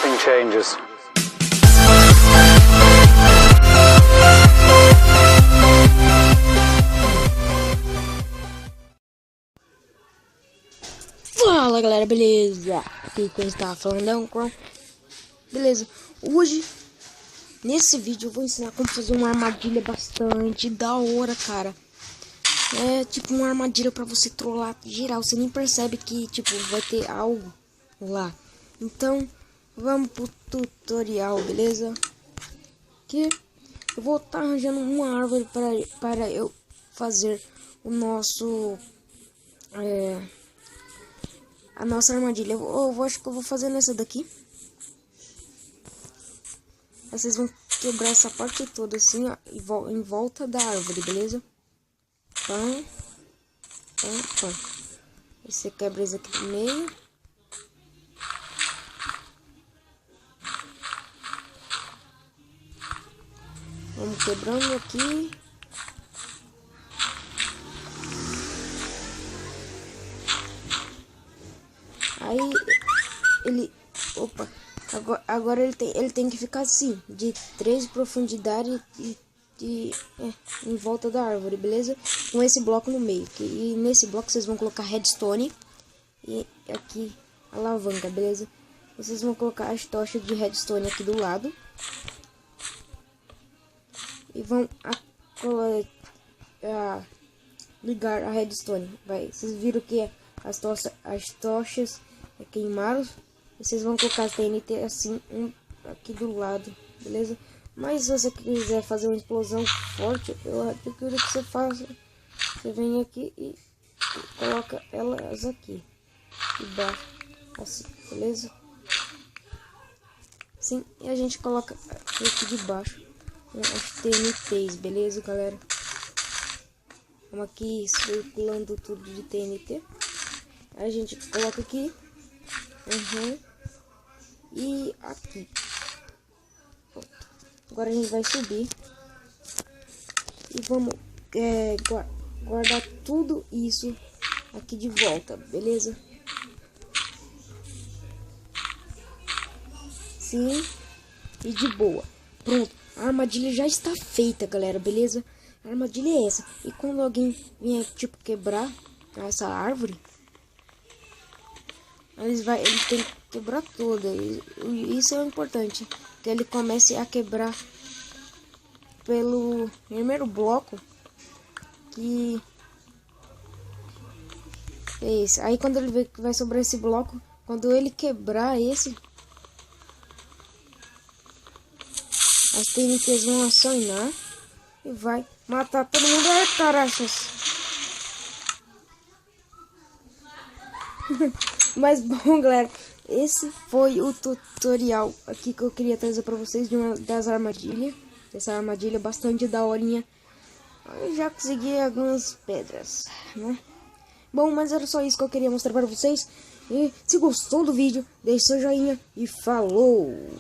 nothing changes. Fala galera, beleza? Aqui quem está falando é um Chrome. Beleza, hoje nesse vídeo eu vou ensinar como fazer uma armadilha bastante da hora, cara. É tipo uma armadilha pra você trollar geral, você nem percebe que tipo vai ter algo lá. Então vamos pro tutorial, beleza? Que eu vou estar arranjando uma árvore para eu fazer o nosso a nossa armadilha. Eu acho que eu vou fazer nessa daqui. Vocês vão quebrar essa parte toda assim, ó, em volta da árvore, beleza? Pã, pã, pã. Aí você quebra isso aqui no meio. Vamos quebrando aqui. Aí ele, opa, agora ele tem que ficar assim, de 3 de profundidade em volta da árvore, beleza? Com esse bloco no meio, e nesse bloco vocês vão colocar redstone e aqui alavanca, beleza? Vocês vão colocar as tochas de redstone aqui do lado e vão ligar a redstone. Vocês viram que as tochas queimaram. Vocês vão colocar a TNT assim aqui do lado, beleza? Mas se você quiser fazer uma explosão forte, eu quero que você faça. Você vem aqui e coloca elas aqui embaixo, assim, beleza? Sim, e a gente coloca aqui de baixo as TNTs, beleza, galera? Vamos aqui circulando tudo de TNT. Aí a gente coloca aqui. E aqui. Agora a gente vai subir. E vamos guardar tudo isso aqui de volta, beleza? Sim. E de boa. Pronto. A armadilha já está feita, galera, beleza? A armadilha é essa. E quando alguém vier, tipo, quebrar essa árvore, ele tem que quebrar toda. Isso é importante. Que ele comece a quebrar pelo primeiro bloco. Que é esse. Aí quando ele vê que vai sobrar esse bloco, quando ele quebrar esse, as TNTs vão acionar e vai matar todo mundo. Ai, carachas! Mas bom, galera, esse foi o tutorial aqui que eu queria trazer pra vocês de uma das armadilhas. Essa armadilha bastante daorinha. Eu já consegui algumas pedras, né? Bom, mas era só isso que eu queria mostrar pra vocês. E se gostou do vídeo, deixe seu joinha e falou!